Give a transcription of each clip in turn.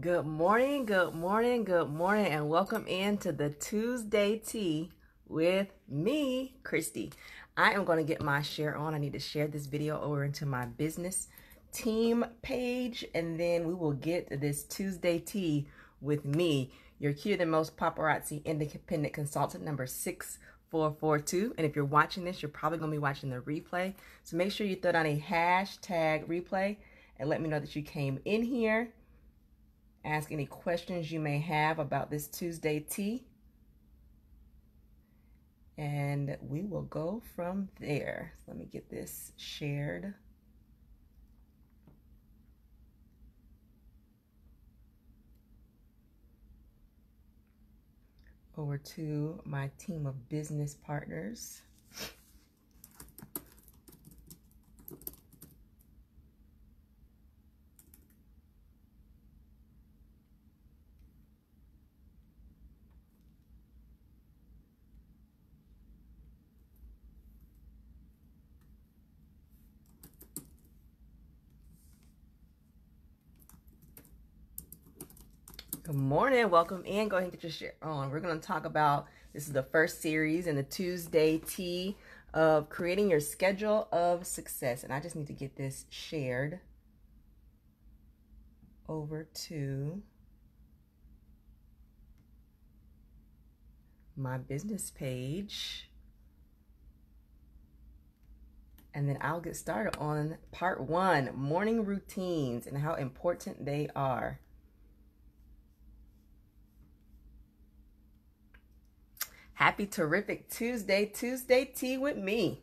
Good morning, good morning, good morning, and welcome into the Tuesday Tea with me, Christy. I am going to get my share on. I need to share this video over into my business team page, and then we will get this Tuesday Tea with me, your cuter than most paparazzi independent consultant number 6442. And if you're watching this, you're probably going to be watching the replay. So make sure you throw down a hashtag replay and let me know that you came in here. Ask any questions you may have about this Tuesday tea, and we will go from there. So let me get this shared. Over to my team of business partners. Good morning, welcome in. Go ahead and get your share on. We're going to talk about, this is the first series in the Tuesday Tea of creating your schedule of success. And I just need to get this shared over to my business page. And then I'll get started on part 1, morning routines and how important they are. Happy terrific Tuesday tea with me.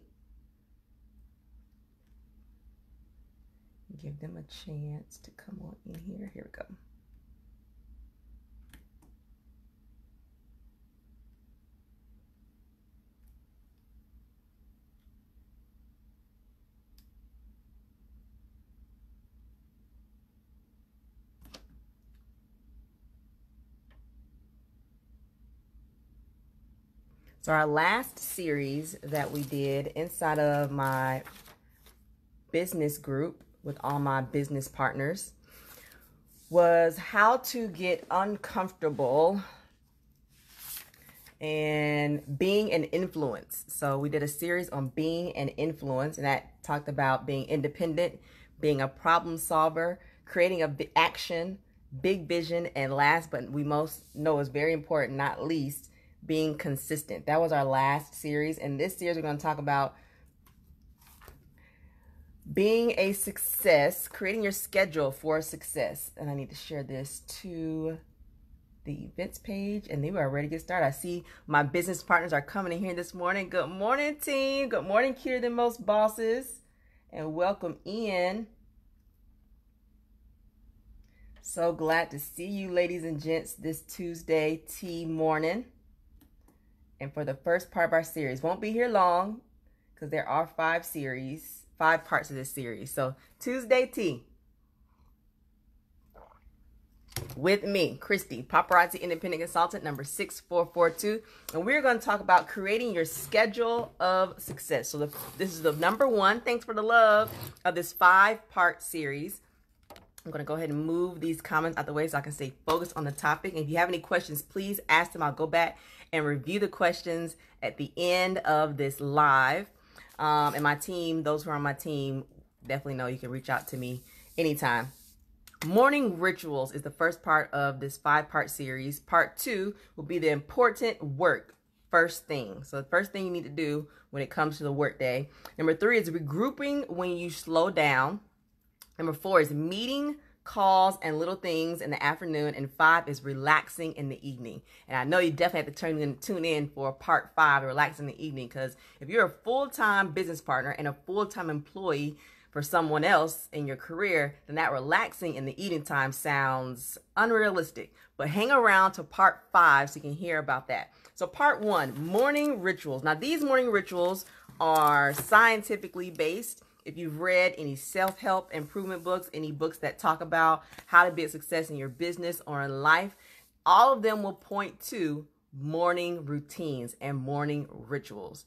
Give them a chance to come on in here. Here we go. So our last series that we did inside of my business group with all my business partners was how to get uncomfortable and being an influence. So we did a series on being an influence, and that talked about being independent, being a problem solver, creating a action, big vision, and last but we most know is very important, not least, being consistent. That was our last series. And this series, we're going to talk about being a success, creating your schedule for success. And I need to share this to the events page, and then we are ready to get started. I see my business partners are coming in here this morning. Good morning, team. Good morning, cuter than most bosses, and welcome in. So glad to see you, ladies and gents, this Tuesday tea morning. And for the first part of our series, won't be here long because there are 5 parts of this series. So Tuesday tea with me, Christy, paparazzi independent consultant number 6442. And we're going to talk about creating your schedule of success. So this is the number 1, thanks for the love, of this 5-part series. I'm going to go ahead and move these comments out the way so I can stay focused on the topic. And if you have any questions, please ask them. I'll go back and review the questions at the end of this live. And my team, those who are on my team, definitely know you can reach out to me anytime. Morning rituals is the first part of this 5-part series. Part 2 will be the important work first thing. So the first thing you need to do when it comes to the work day. Number 3 is regrouping when you slow down. Number 4 is meeting, calls, and little things in the afternoon. And 5 is relaxing in the evening. And I know you definitely have to tune in for part 5, relax in the evening, because if you're a full-time business partner and a full-time employee for someone else in your career, then that relaxing in the evening time sounds unrealistic. But hang around to part 5 so you can hear about that. So part 1, morning rituals. Now these morning rituals are scientifically based. If you've read any self-help improvement books, any books that talk about how to be a success in your business or in life, all of them will point to morning routines and morning rituals.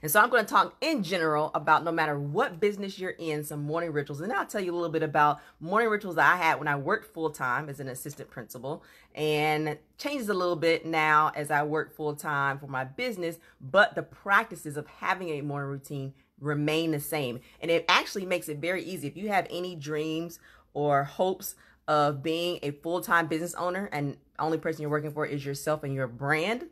And so I'm going to talk in general about, no matter what business you're in, some morning rituals. And I'll tell you a little bit about morning rituals that I had when I worked full-time as an assistant principal, and changes a little bit now as I work full-time for my business, but the practices of having a morning routine remain the same. And it actually makes it very easy. If you have any dreams or hopes of being a full-time business owner and the only person you're working for is yourself and your brand,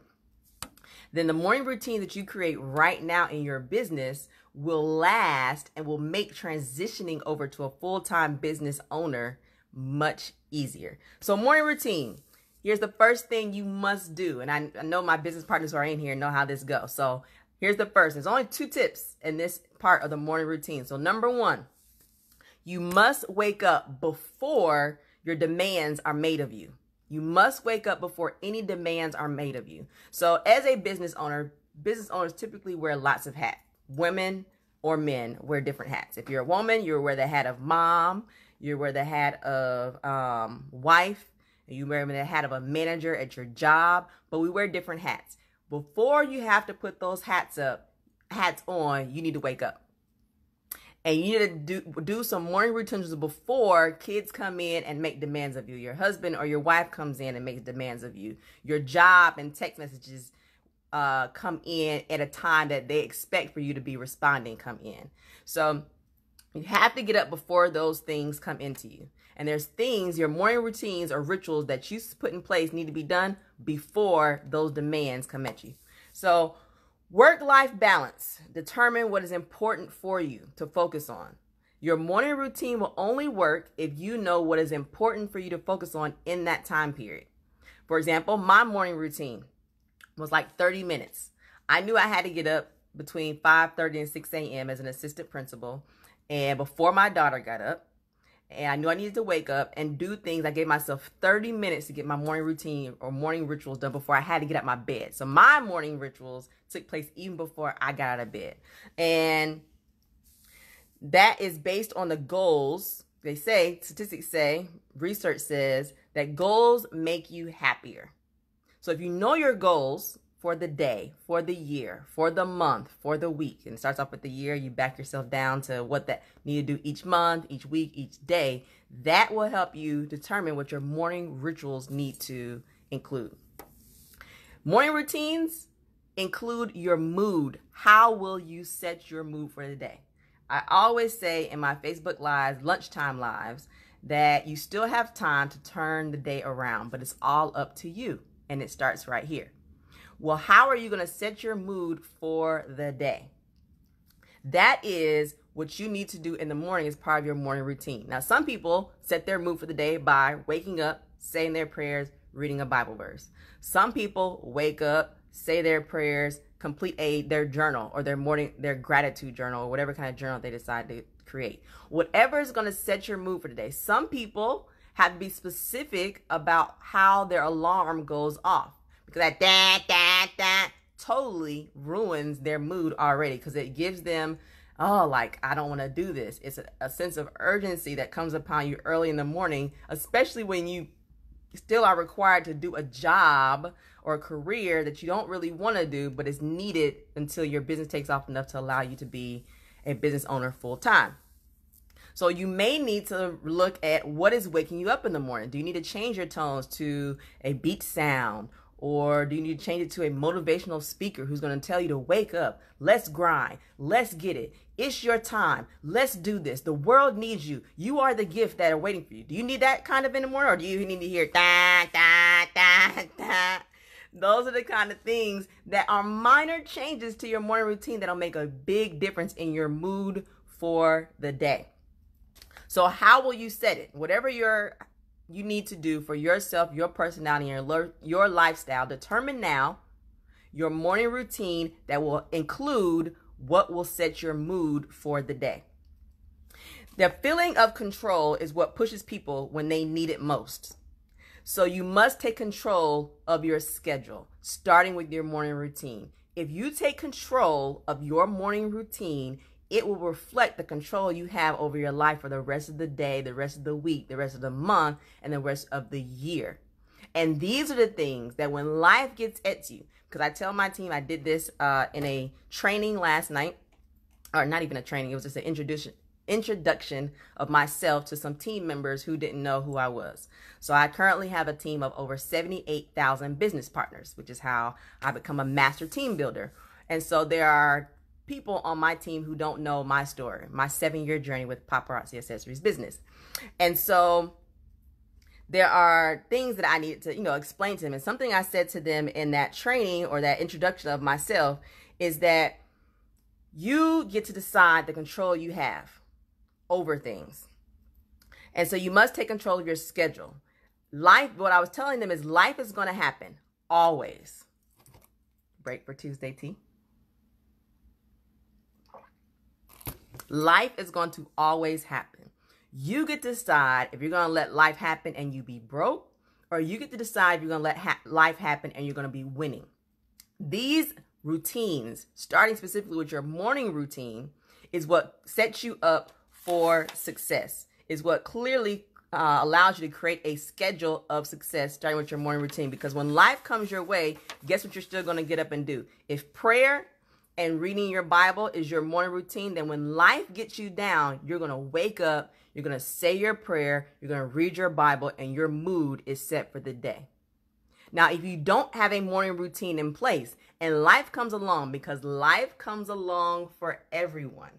then the morning routine that you create right now in your business will last and will make transitioning over to a full-time business owner much easier. So morning routine, here's the first thing you must do. And I know my business partners who are in here know how this goes. So here's the first. There's only 2 tips in this part of the morning routine. So number 1, you must wake up before your demands are made of you. You must wake up before any demands are made of you. So as a business owner, business owners typically wear lots of hats. Women or men wear different hats. If you're a woman, you wear the hat of mom, you wear the hat of wife, you wear the hat of a manager at your job, but we wear different hats. Before you have to put those hats on, you need to wake up. And you need to do some morning routines before kids come in and make demands of you. Your husband or your wife comes in and makes demands of you. Your job and text messages come in at a time that they expect for you to be responding come in. So you have to get up before those things come into you. And there's things, your morning routines or rituals that you put in place need to be done before those demands come at you. So work-life balance. Determine what is important for you to focus on. Your morning routine will only work if you know what is important for you to focus on in that time period. For example, my morning routine was like 30 minutes. I knew I had to get up between 5:30 and 6 a.m. as an assistant principal, and before my daughter got up. And I knew I needed to wake up and do things. I gave myself 30 minutes to get my morning routine or morning rituals done before I had to get out of my bed. So my morning rituals took place even before I got out of bed. And that is based on the goals. They say, statistics say, research says that goals make you happier. So if you know your goals for the day, for the year, for the month, for the week, and it starts off with the year, you back yourself down to what that you need to do each month, each week, each day, that will help you determine what your morning rituals need to include. Morning routines include your mood. How will you set your mood for the day? I always say in my Facebook lives, lunchtime lives, that you still have time to turn the day around, but it's all up to you. And it starts right here. Well, how are you going to set your mood for the day? That is what you need to do in the morning as part of your morning routine. Now, some people set their mood for the day by waking up, saying their prayers, reading a Bible verse. Some people wake up, say their prayers, complete their journal or their gratitude journal or whatever kind of journal they decide to create. Whatever is going to set your mood for the day. Some people have to be specific about how their alarm goes off, because that totally ruins their mood already, because it gives them, like, I don't want to do this. It's a sense of urgency that comes upon you early in the morning, especially when you still are required to do a job or a career that you don't really want to do, but is needed until your business takes off enough to allow you to be a business owner full time. So you may need to look at what is waking you up in the morning. Do you need to change your tones to a beat sound? Or do you need to change it to a motivational speaker who's going to tell you to wake up? Let's grind. Let's get it. It's your time. Let's do this. The world needs you. You are the gift that are waiting for you. Do you need that kind of in the morning, or do you need to hear da, da, da, da? Those are the kind of things that are minor changes to your morning routine that'll make a big difference in your mood for the day. So how will you set it? Whatever you need to do for yourself, your personality, and your lifestyle, determine now your morning routine that will include what will set your mood for the day. The feeling of control is what pushes people when they need it most. So you must take control of your schedule, starting with your morning routine. If you take control of your morning routine, it will reflect the control you have over your life for the rest of the day, the rest of the week, the rest of the month, and the rest of the year. And these are the things that when life gets at you, because I tell my team, I did this in a training last night, or not even a training, it was just an introduction of myself to some team members who didn't know who I was. So I currently have a team of over 78,000 business partners, which is how I become a master team builder. And so there are people on my team who don't know my story, my 7-year journey with Paparazzi Accessories business. And so there are things that I needed to, explain to them. And something I said to them in that training or that introduction of myself is that you get to decide the control you have over things. And so you must take control of your schedule. What I was telling them is life is going to happen always. Break for Tuesday tea. Life is going to always happen. You get to decide if you're going to let life happen and you be broke, or you get to decide if you're going to let life happen and you're going to be winning. These routines, starting specifically with your morning routine, is what sets you up for success, is what clearly allows you to create a schedule of success starting with your morning routine. Because when life comes your way, guess what you're still going to get up and do? If prayer and reading your Bible is your morning routine, then when life gets you down, you're going to wake up, you're going to say your prayer, you're going to read your Bible, and your mood is set for the day. Now, if you don't have a morning routine in place and life comes along, because life comes along for everyone,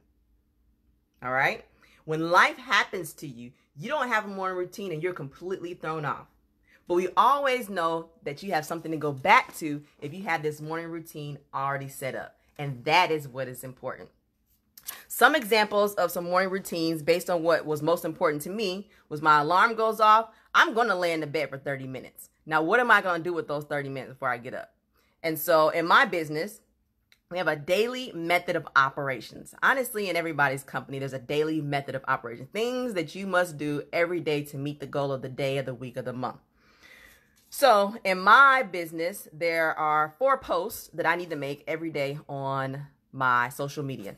all right? When life happens to you, you don't have a morning routine and you're completely thrown off. But we always know that you have something to go back to if you have this morning routine already set up. And that is what is important. Some examples of some morning routines based on what was most important to me was my alarm goes off, I'm going to lay in the bed for 30 minutes. Now, what am I going to do with those 30 minutes before I get up? And so in my business, we have a daily method of operations. Honestly, in everybody's company, there's a daily method of operation. Things that you must do every day to meet the goal of the day, of the week, of the month. So in my business, there are 4 posts that I need to make every day on my social media.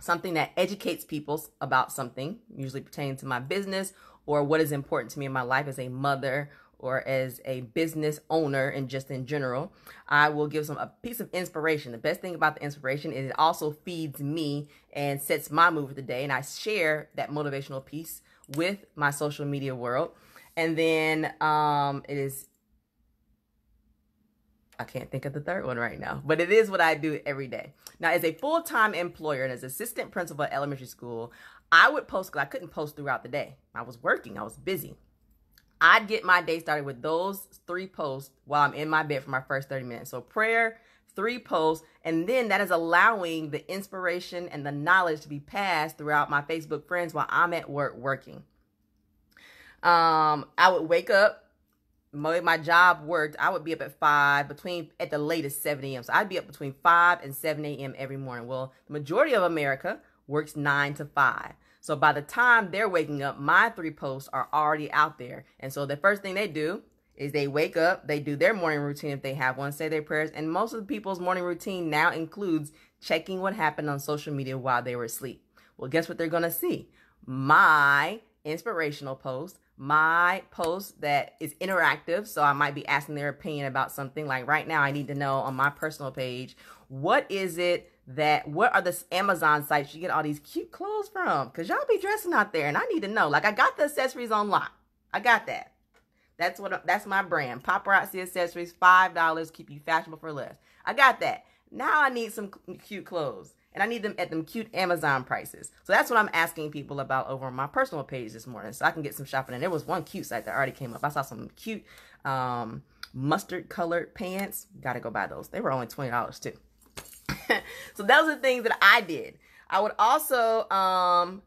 Something that educates people about something, usually pertaining to my business or what is important to me in my life as a mother or as a business owner and just in general. I will give a piece of inspiration. The best thing about the inspiration is it also feeds me and sets my mood for the day. And I share that motivational piece with my social media world. And then I can't think of the third one right now, but it is what I do every day. Now, as a full-time employer and as assistant principal at elementary school, I would post, because I couldn't post throughout the day. I was working, I was busy. I'd get my day started with those 3 posts while I'm in my bed for my first 30 minutes. So prayer, 3 posts, and then that is allowing the inspiration and the knowledge to be passed throughout my Facebook friends while I'm at work working. I would wake up. My job worked, I would be up at 5, at the latest 7 a.m. So I'd be up between 5 and 7 a.m. every morning. Well, the majority of America works 9 to 5. So by the time they're waking up, my 3 posts are already out there. And so the first thing they do is they wake up, they do their morning routine if they have one, say their prayers. And most of the people's morning routine now includes checking what happened on social media while they were asleep. Well, guess what they're going to see? My inspirational post, my post that is interactive. So I might be asking their opinion about something. Like right now, I need to know on my personal page, what are the Amazon sites you get all these cute clothes from? Because y'all be dressing out there and I need to know. Like I got the accessories on lock. I got that. That's my brand. Paparazzi Accessories, $5, keep you fashionable for less. I got that. Now I need some cute clothes. And I need them at them cute Amazon prices. So that's what I'm asking people about over on my personal page this morning. So I can get some shopping. And there was one cute site that already came up. I saw some cute mustard colored pants. Got to go buy those. They were only $20 too. So those are the things that I did. I would also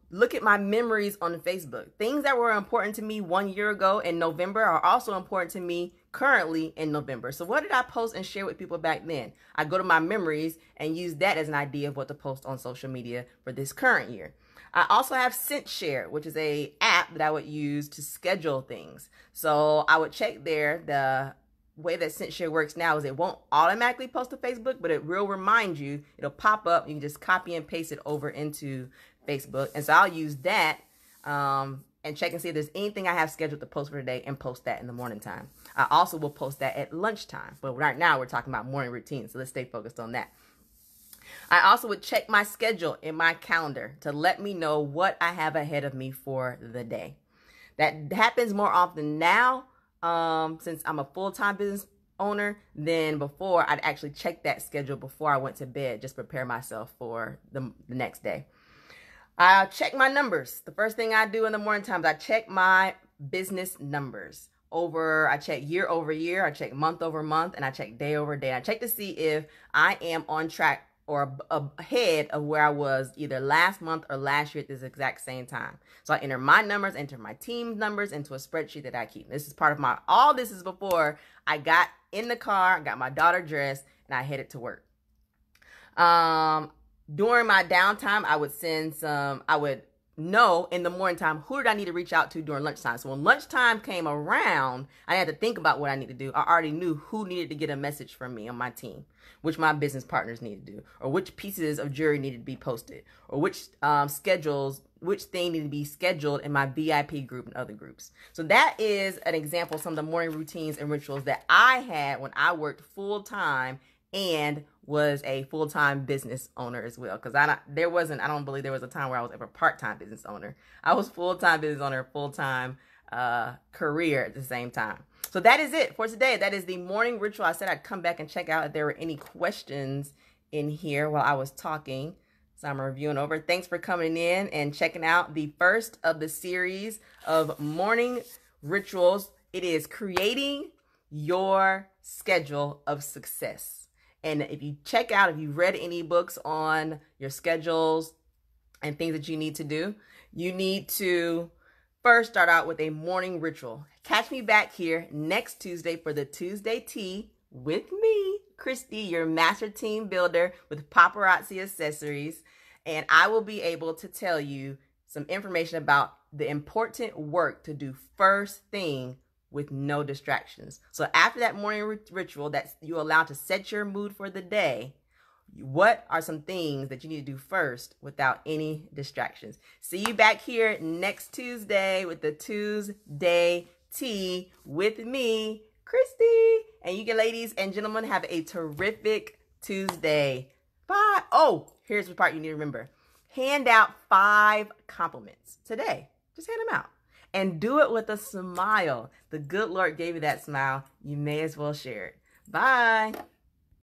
look at my memories on Facebook. Things that were important to me 1 year ago in November are also important to me currently in November. So what did I post and share with people back then? I go to my memories and use that as an idea of what to post on social media for this current year. I also have ScentShare, which is an app that I would use to schedule things. So I would check there. The way that ScentShare works now is it won't automatically post to Facebook, but it will remind you. It'll pop up. You can just copy and paste it over into Facebook. And so I'll use that and check and see if there's anything I have scheduled to post for today and post that in the morning time. I also will post that at lunchtime. But right now we're talking about morning routine, so let's stay focused on that. I also would check my schedule in my calendar to let me know what I have ahead of me for the day. That happens more often now since I'm a full-time business owner than before. I'd actually check that schedule before I went to bed, just prepare myself for the next day. I check my numbers. The first thing I do in the morning times, I check my business numbers. I check year over year, I check month over month, and I check day over day. I check to see if I am on track or ahead of where I was either last month or last year at this exact same time. So I enter my numbers, enter my team's numbers into a spreadsheet that I keep. This is part of all this is before I got in the car, got my daughter dressed, and I headed to work. During my downtime, I would know in the morning time, who did I need to reach out to during lunchtime? So when lunchtime came around, I had to think about what I need to do. I already knew who needed to get a message from me on my team, which my business partners needed to do, or which pieces of jewelry needed to be posted, or which thing needed to be scheduled in my VIP group and other groups. So that is an example of some of the morning routines and rituals that I had when I worked full time and was a full-time business owner as well. Because I don't believe there was a time where I was ever part-time business owner. I was full-time business owner, full-time career at the same time. So that is it for today. That is the morning ritual. I said I'd come back and check out if there were any questions in here while I was talking. So I'm reviewing over. Thanks for coming in and checking out the first of the series of morning rituals. It is creating your schedule of success. And if you've read any books on your schedules and things that you need to do, you need to first start out with a morning ritual. Catch me back here next Tuesday for the Tuesday Tea with me, Christy, your master team builder with Paparazzi Accessories. And I will be able to tell you some information about the important work to do first thing with no distractions. So after that morning ritual that you allow to set your mood for the day, what are some things that you need to do first without any distractions? See you back here next Tuesday with the Tuesday Tea with me, Christy. And you ladies and gentlemen, have a terrific Tuesday. Bye. Oh, here's the part you need to remember. Hand out 5 compliments today. Just hand them out. And do it with a smile. The good Lord gave you that smile. You may as well share it. Bye.